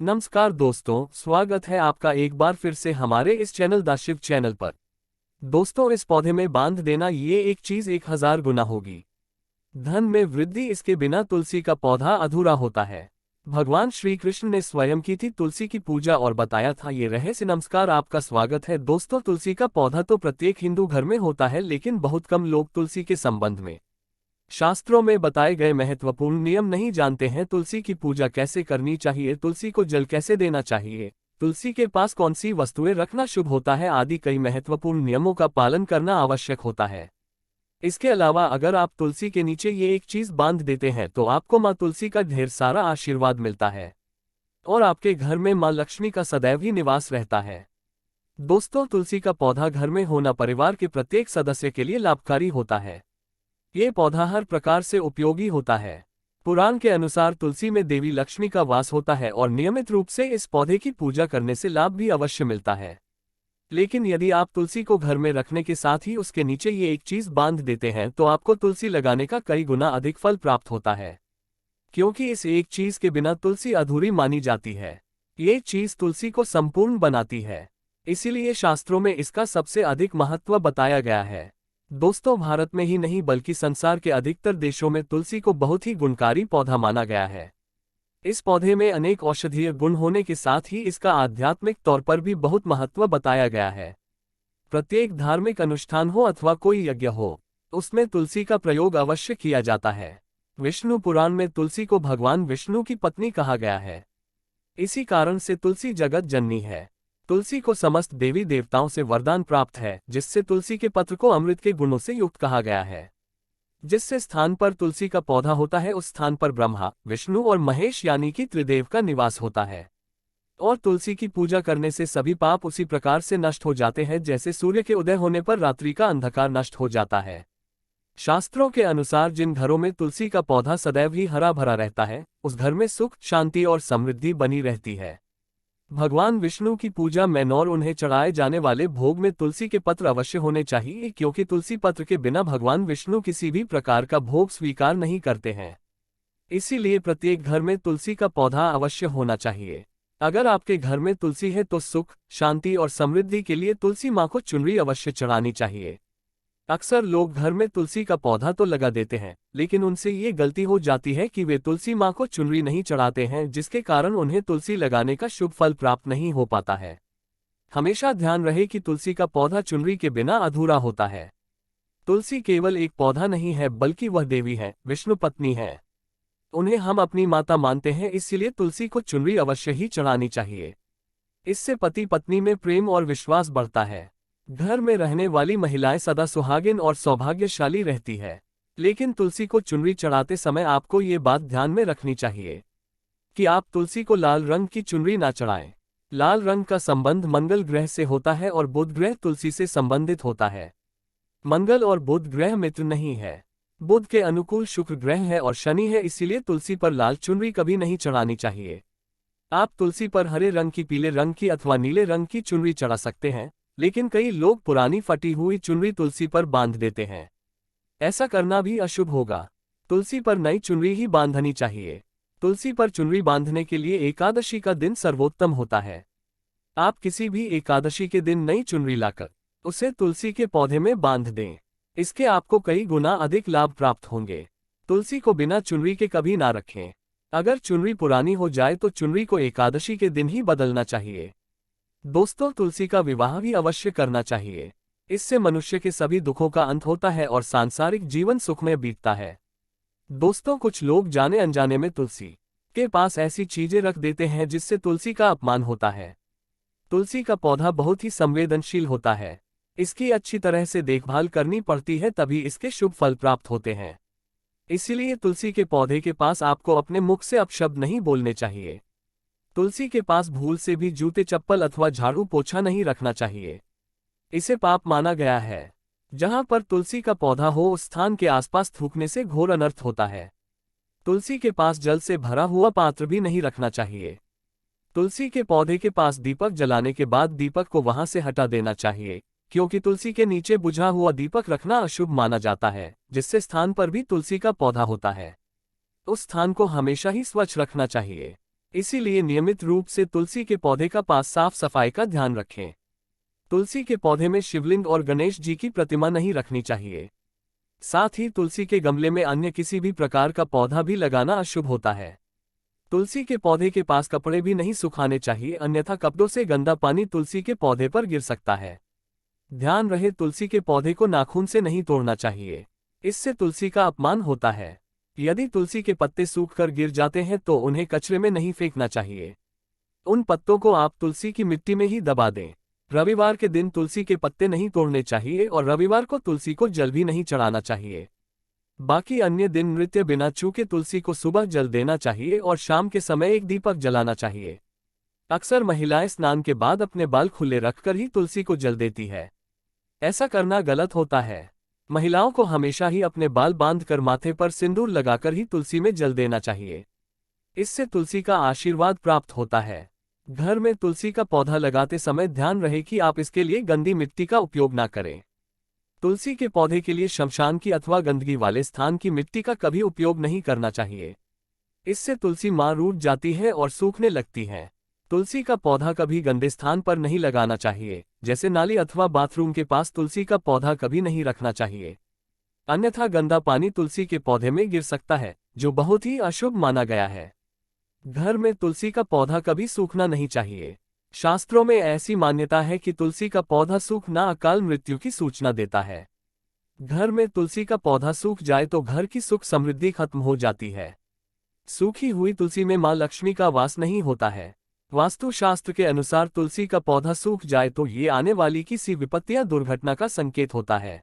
नमस्कार दोस्तों, स्वागत है आपका एक बार फिर से हमारे इस चैनल द शिव चैनल पर। दोस्तों, इस पौधे में बांध देना ये एक चीज 1000 गुना होगी। धन में वृद्धि इसके बिना तुलसी का पौधा अधूरा होता है। भगवान श्री कृष्ण ने स्वयं की थी तुलसी की पूजा और बताया था ये रहस्य। नमस्कार, आपका स्वागत है दोस्तों। तुलसी का पौधा तो प्रत्येक हिंदू घर में होता है, लेकिन बहुत कम लोग तुलसी के संबंध में शास्त्रों में बताए गए महत्वपूर्ण नियम नहीं जानते हैं। तुलसी की पूजा कैसे करनी चाहिए, तुलसी को जल कैसे देना चाहिए, तुलसी के पास कौन सी वस्तुएं रखना शुभ होता है आदि कई महत्वपूर्ण नियमों का पालन करना आवश्यक होता है। इसके अलावा अगर आप तुलसी के नीचे ये एक चीज बांध देते हैं तो आपको माँ तुलसी का ढेर सारा आशीर्वाद मिलता है और आपके घर में माँ लक्ष्मी का सदैव ही निवास रहता है। दोस्तों, तुलसी का पौधा घर में होना परिवार के प्रत्येक सदस्य के लिए लाभकारी होता है। ये पौधा हर प्रकार से उपयोगी होता है। पुराण के अनुसार तुलसी में देवी लक्ष्मी का वास होता है और नियमित रूप से इस पौधे की पूजा करने से लाभ भी अवश्य मिलता है। लेकिन यदि आप तुलसी को घर में रखने के साथ ही उसके नीचे ये एक चीज बांध देते हैं तो आपको तुलसी लगाने का कई गुना अधिक फल प्राप्त होता है, क्योंकि इस एक चीज के बिना तुलसी अधूरी मानी जाती है। ये चीज तुलसी को संपूर्ण बनाती है, इसीलिए शास्त्रों में इसका सबसे अधिक महत्व बताया गया है। दोस्तों, भारत में ही नहीं बल्कि संसार के अधिकतर देशों में तुलसी को बहुत ही गुणकारी पौधा माना गया है। इस पौधे में अनेक औषधीय गुण होने के साथ ही इसका आध्यात्मिक तौर पर भी बहुत महत्व बताया गया है। प्रत्येक धार्मिक अनुष्ठान हो अथवा कोई यज्ञ हो, उसमें तुलसी का प्रयोग अवश्य किया जाता है। विष्णु पुराण में तुलसी को भगवान विष्णु की पत्नी कहा गया है। इसी कारण से तुलसी जगत जननी है। तुलसी को समस्त देवी देवताओं से वरदान प्राप्त है, जिससे तुलसी के पत्र को अमृत के गुणों से युक्त कहा गया है। जिससे स्थान पर तुलसी का पौधा होता है उस स्थान पर ब्रह्मा, विष्णु और महेश यानी कि त्रिदेव का निवास होता है। और तुलसी की पूजा करने से सभी पाप उसी प्रकार से नष्ट हो जाते हैं जैसे सूर्य के उदय होने पर रात्रि का अंधकार नष्ट हो जाता है। शास्त्रों के अनुसार जिन घरों में तुलसी का पौधा सदैव ही हरा भरा रहता है, उस घर में सुख, शांति और समृद्धि बनी रहती है। भगवान विष्णु की पूजा में और उन्हें चढ़ाए जाने वाले भोग में तुलसी के पत्र अवश्य होने चाहिए, क्योंकि तुलसी पत्र के बिना भगवान विष्णु किसी भी प्रकार का भोग स्वीकार नहीं करते हैं। इसीलिए प्रत्येक घर में तुलसी का पौधा अवश्य होना चाहिए। अगर आपके घर में तुलसी है तो सुख, शांति और समृद्धि के लिए तुलसी माँ को चुनरी अवश्य चढ़ानी चाहिए। अक्सर लोग घर में तुलसी का पौधा तो लगा देते हैं, लेकिन उनसे ये गलती हो जाती है कि वे तुलसी माँ को चुनरी नहीं चढ़ाते हैं, जिसके कारण उन्हें तुलसी लगाने का शुभ फल प्राप्त नहीं हो पाता है। हमेशा ध्यान रहे कि तुलसी का पौधा चुनरी के बिना अधूरा होता है। तुलसी केवल एक पौधा नहीं है, बल्कि वह देवी है, विष्णु पत्नी है। उन्हें हम अपनी माता मानते हैं, इसलिए तुलसी को चुनरी अवश्य ही चढ़ानी चाहिए। इससे पति पत्नी में प्रेम और विश्वास बढ़ता है। घर में रहने वाली महिलाएं सदा सुहागिन और सौभाग्यशाली रहती है। लेकिन तुलसी को चुनरी चढ़ाते समय आपको ये बात ध्यान में रखनी चाहिए कि आप तुलसी को लाल रंग की चुनरी ना चढ़ाएं। लाल रंग का संबंध मंगल ग्रह से होता है और बुध ग्रह तुलसी से संबंधित होता है। मंगल और बुध ग्रह मित्र नहीं है। बुध के अनुकूल शुक्र ग्रह है और शनि है, इसीलिए तुलसी पर लाल चुनरी कभी नहीं चढ़ानी चाहिए। आप तुलसी पर हरे रंग की, पीले रंग की अथवा नीले रंग की चुनरी चढ़ा सकते हैं, लेकिन कई लोग पुरानी फटी हुई चुनरी तुलसी पर बांध देते हैं। ऐसा करना भी अशुभ होगा। तुलसी पर नई चुनरी ही बांधनी चाहिए। तुलसी पर चुनरी बांधने के लिए एकादशी का दिन सर्वोत्तम होता है। आप किसी भी एकादशी के दिन नई चुनरी लाकर उसे तुलसी के पौधे में बांध दें। इसके आपको कई गुना अधिक लाभ प्राप्त होंगे। तुलसी को बिना चुनरी के कभी ना रखें। अगर चुनरी पुरानी हो जाए तो चुनरी को एकादशी के दिन ही बदलना चाहिए। दोस्तों, तुलसी का विवाह भी अवश्य करना चाहिए। इससे मनुष्य के सभी दुखों का अंत होता है और सांसारिक जीवन सुखमय बीतता है। दोस्तों, कुछ लोग जाने अनजाने में तुलसी के पास ऐसी चीजें रख देते हैं जिससे तुलसी का अपमान होता है। तुलसी का पौधा बहुत ही संवेदनशील होता है। इसकी अच्छी तरह से देखभाल करनी पड़ती है, तभी इसके शुभ फल प्राप्त होते हैं। इसीलिए तुलसी के पौधे के पास आपको अपने मुख से अपशब्द नहीं बोलने चाहिए। तुलसी के पास भूल से भी जूते, चप्पल अथवा झाड़ू पोछा नहीं रखना चाहिए। इसे पाप माना गया है। जहां पर तुलसी का पौधा हो उस स्थान के आसपास थूकने से घोर अनर्थ होता है। तुलसी के पास जल से भरा हुआ पात्र भी नहीं रखना चाहिए। तुलसी के पौधे के पास दीपक जलाने के बाद दीपक को वहां से हटा देना चाहिए, क्योंकि तुलसी के नीचे बुझा हुआ दीपक रखना अशुभ माना जाता है। जिससे स्थान पर भी तुलसी का पौधा होता है उस स्थान को हमेशा ही स्वच्छ रखना चाहिए। इसीलिए नियमित रूप से तुलसी के पौधे का पास साफ सफाई का ध्यान रखें। तुलसी के पौधे में शिवलिंग और गणेश जी की प्रतिमा नहीं रखनी चाहिए। साथ ही तुलसी के गमले में अन्य किसी भी प्रकार का पौधा भी लगाना अशुभ होता है। तुलसी के पौधे के पास कपड़े भी नहीं सुखाने चाहिए, अन्यथा कपड़ों से गंदा पानी तुलसी के पौधे पर गिर सकता है। ध्यान रहे, तुलसी के पौधे को नाखून से नहीं तोड़ना चाहिए, इससे तुलसी का अपमान होता है। यदि तुलसी के पत्ते सूखकर गिर जाते हैं तो उन्हें कचरे में नहीं फेंकना चाहिए। उन पत्तों को आप तुलसी की मिट्टी में ही दबा दें। रविवार के दिन तुलसी के पत्ते नहीं तोड़ने चाहिए और रविवार को तुलसी को जल भी नहीं चढ़ाना चाहिए। बाकी अन्य दिन नृत्य बिना चूके तुलसी को सुबह जल देना चाहिए और शाम के समय एक दीपक जलाना चाहिए। अक्सर महिलाएं स्नान के बाद अपने बाल खुले रखकर ही तुलसी को जल देती है। ऐसा करना गलत होता है। महिलाओं को हमेशा ही अपने बाल बांधकर माथे पर सिंदूर लगाकर ही तुलसी में जल देना चाहिए। इससे तुलसी का आशीर्वाद प्राप्त होता है। घर में तुलसी का पौधा लगाते समय ध्यान रहे कि आप इसके लिए गंदी मिट्टी का उपयोग ना करें। तुलसी के पौधे के लिए शमशान की अथवा गंदगी वाले स्थान की मिट्टी का कभी उपयोग नहीं करना चाहिए। इससे तुलसी मां रूठ जाती है और सूखने लगती है। तुलसी का पौधा कभी गंदे स्थान पर नहीं लगाना चाहिए, जैसे नाली अथवा बाथरूम के पास तुलसी का पौधा कभी नहीं रखना चाहिए, अन्यथा गंदा पानी तुलसी के पौधे में गिर सकता है, जो बहुत ही अशुभ माना गया है। घर में तुलसी का पौधा कभी सूखना नहीं चाहिए। शास्त्रों में ऐसी मान्यता है कि तुलसी का पौधा सूखना अकाल मृत्यु की सूचना देता है। घर में तुलसी का पौधा सूख जाए तो घर की सुख समृद्धि खत्म हो जाती है। सूखी हुई तुलसी में मां लक्ष्मी का वास नहीं होता है। वास्तुशास्त्र के अनुसार तुलसी का पौधा सूख जाए तो ये आने वाली किसी विपत्ति या दुर्घटना का संकेत होता है।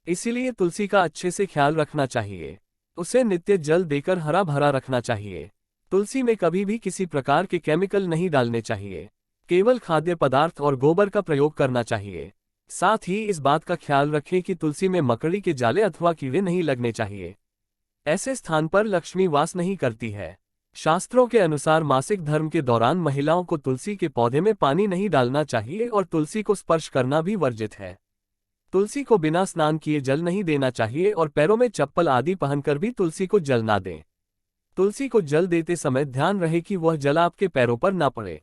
इसीलिए तुलसी का अच्छे से ख्याल रखना चाहिए। उसे नित्य जल देकर हरा भरा रखना चाहिए। तुलसी में कभी भी किसी प्रकार के केमिकल नहीं डालने चाहिए। केवल खाद्य पदार्थ और गोबर का प्रयोग करना चाहिए। साथ ही इस बात का ख्याल रखें कि तुलसी में मकड़ी के जाले अथवा कीड़े नहीं लगने चाहिए। ऐसे स्थान पर लक्ष्मी वास नहीं करती है। शास्त्रों के अनुसार मासिक धर्म के दौरान महिलाओं को तुलसी के पौधे में पानी नहीं डालना चाहिए और तुलसी को स्पर्श करना भी वर्जित है। तुलसी को बिना स्नान किए जल नहीं देना चाहिए और पैरों में चप्पल आदि पहनकर भी तुलसी को जल ना दें। तुलसी को जल देते समय ध्यान रहे कि वह जल आपके पैरों पर ना पड़े,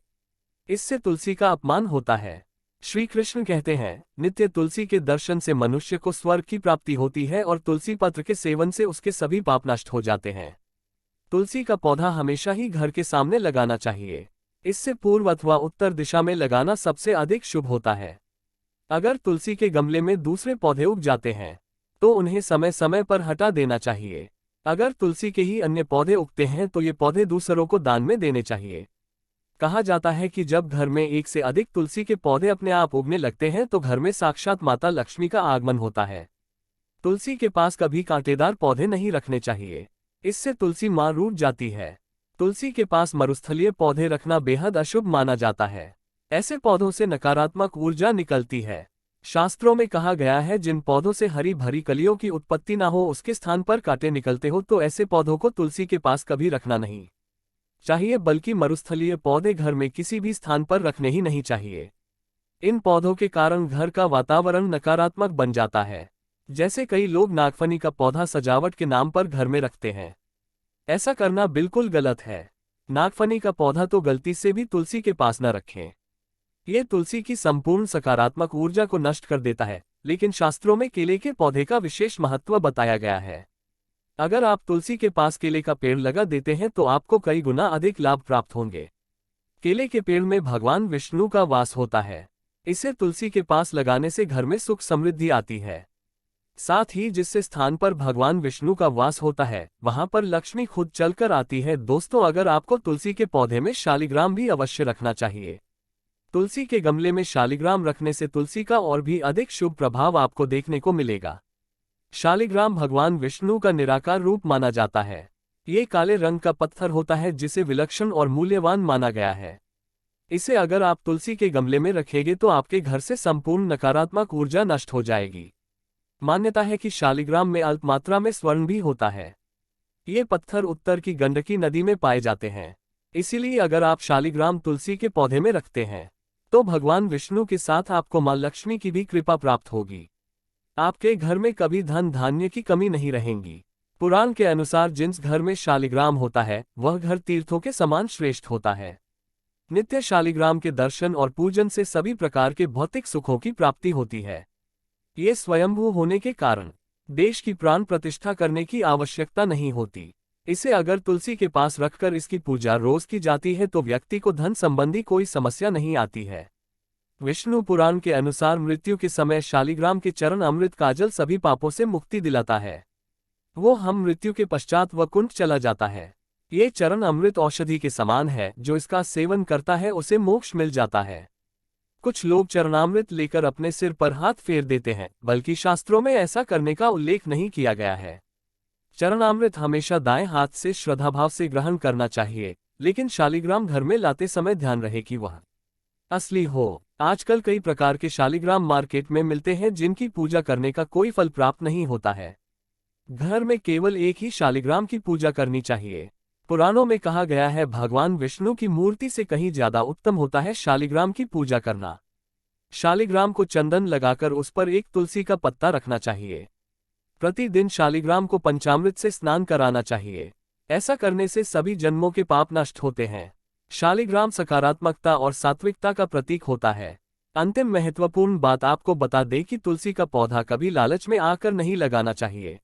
इससे तुलसी का अपमान होता है। श्री कृष्ण कहते हैं, नित्य तुलसी के दर्शन से मनुष्य को स्वर्ग की प्राप्ति होती है और तुलसी पत्र के सेवन से उसके सभी पाप नष्ट हो जाते हैं। तुलसी का पौधा हमेशा ही घर के सामने लगाना चाहिए। इससे पूर्व अथवा उत्तर दिशा में लगाना सबसे अधिक शुभ होता है। अगर तुलसी के गमले में दूसरे पौधे उग जाते हैं तो उन्हें समय समय पर हटा देना चाहिए। अगर तुलसी के ही अन्य पौधे उगते हैं तो ये पौधे दूसरों को दान में देने चाहिए। कहा जाता है कि जब घर में एक से अधिक तुलसी के पौधे अपने आप उगने लगते हैं तो घर में साक्षात माता लक्ष्मी का आगमन होता है। तुलसी के पास कभी कांटेदार पौधे नहीं रखने चाहिए, इससे तुलसी मां रूठ जाती है। तुलसी के पास मरुस्थलीय पौधे रखना बेहद अशुभ माना जाता है। ऐसे पौधों से नकारात्मक ऊर्जा निकलती है। शास्त्रों में कहा गया है, जिन पौधों से हरी भरी कलियों की उत्पत्ति ना हो उसके स्थान पर कांटे निकलते हो तो ऐसे पौधों को तुलसी के पास कभी रखना नहीं चाहिए, बल्कि मरुस्थलीय पौधे घर में किसी भी स्थान पर रखने ही नहीं चाहिए। इन पौधों के कारण घर का वातावरण नकारात्मक बन जाता है। जैसे कई लोग नागफनी का पौधा सजावट के नाम पर घर में रखते हैं। ऐसा करना बिल्कुल गलत है। नागफनी का पौधा तो गलती से भी तुलसी के पास न रखें। ये तुलसी की संपूर्ण सकारात्मक ऊर्जा को नष्ट कर देता है, लेकिन शास्त्रों में केले के पौधे का विशेष महत्व बताया गया है। अगर आप तुलसी के पास केले का पेड़ लगा देते हैं तो आपको कई गुना अधिक लाभ प्राप्त होंगे। केले के पेड़ में भगवान विष्णु का वास होता है। इसे तुलसी के पास लगाने से घर में सुख समृद्धि आती है। साथ ही जिस स्थान पर भगवान विष्णु का वास होता है वहां पर लक्ष्मी खुद चलकर आती है। दोस्तों, अगर आपको तुलसी के पौधे में शालिग्राम भी अवश्य रखना चाहिए। तुलसी के गमले में शालिग्राम रखने से तुलसी का और भी अधिक शुभ प्रभाव आपको देखने को मिलेगा। शालिग्राम भगवान विष्णु का निराकार रूप माना जाता है। ये काले रंग का पत्थर होता है जिसे विलक्षण और मूल्यवान माना गया है। इसे अगर आप तुलसी के गमले में रखेंगे तो आपके घर से संपूर्ण नकारात्मक ऊर्जा नष्ट हो जाएगी। मान्यता है कि शालिग्राम में अल्प मात्रा में स्वर्ण भी होता है। ये पत्थर उत्तर की गंडकी नदी में पाए जाते हैं। इसीलिए अगर आप शालिग्राम तुलसी के पौधे में रखते हैं तो भगवान विष्णु के साथ आपको मां लक्ष्मी की भी कृपा प्राप्त होगी। आपके घर में कभी धन धान्य की कमी नहीं रहेगी। पुराण के अनुसार जिस घर में शालिग्राम होता है वह घर तीर्थों के समान श्रेष्ठ होता है। नित्य शालिग्राम के दर्शन और पूजन से सभी प्रकार के भौतिक सुखों की प्राप्ति होती है। ये स्वयंभू होने के कारण देश की प्राण प्रतिष्ठा करने की आवश्यकता नहीं होती। इसे अगर तुलसी के पास रखकर इसकी पूजा रोज की जाती है तो व्यक्ति को धन संबंधी कोई समस्या नहीं आती है। विष्णु पुराण के अनुसार मृत्यु के समय शालिग्राम के चरण अमृत काजल सभी पापों से मुक्ति दिलाता है। वो हम मृत्यु के पश्चात वैकुंठ चला जाता है। ये चरण अमृत औषधि के समान है, जो इसका सेवन करता है उसे मोक्ष मिल जाता है। कुछ लोग चरणामृत लेकर अपने सिर पर हाथ फेर देते हैं, बल्कि शास्त्रों में ऐसा करने का उल्लेख नहीं किया गया है। चरणामृत हमेशा दाएं हाथ से श्रद्धाभाव से ग्रहण करना चाहिए, लेकिन शालिग्राम घर में लाते समय ध्यान रहे कि वह असली हो। आजकल कई प्रकार के शालिग्राम मार्केट में मिलते हैं जिनकी पूजा करने का कोई फल प्राप्त नहीं होता है। घर में केवल एक ही शालिग्राम की पूजा करनी चाहिए। पुराणों में कहा गया है भगवान विष्णु की मूर्ति से कहीं ज्यादा उत्तम होता है शालिग्राम की पूजा करना। शालिग्राम को चंदन लगाकर उस पर एक तुलसी का पत्ता रखना चाहिए। प्रतिदिन शालिग्राम को पंचामृत से स्नान कराना चाहिए। ऐसा करने से सभी जन्मों के पाप नष्ट होते हैं। शालिग्राम सकारात्मकता और सात्विकता का प्रतीक होता है। अंतिम महत्वपूर्ण बात आपको बता दें कि तुलसी का पौधा कभी लालच में आकर नहीं लगाना चाहिए।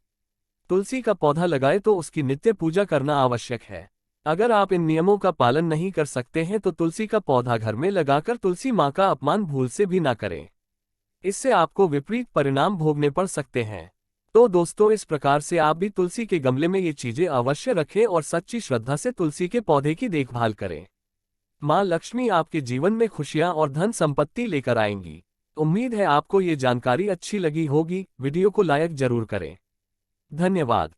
तुलसी का पौधा लगाए तो उसकी नित्य पूजा करना आवश्यक है। अगर आप इन नियमों का पालन नहीं कर सकते हैं तो तुलसी का पौधा घर में लगाकर तुलसी माँ का अपमान भूल से भी ना करें। इससे आपको विपरीत परिणाम भोगने पड़ सकते हैं। तो दोस्तों, इस प्रकार से आप भी तुलसी के गमले में ये चीजें अवश्य रखें और सच्ची श्रद्धा से तुलसी के पौधे की देखभाल करें। माँ लक्ष्मी आपके जीवन में खुशियां और धन संपत्ति लेकर आएंगी। उम्मीद है आपको ये जानकारी अच्छी लगी होगी। वीडियो को लाइक जरूर करें। धन्यवाद।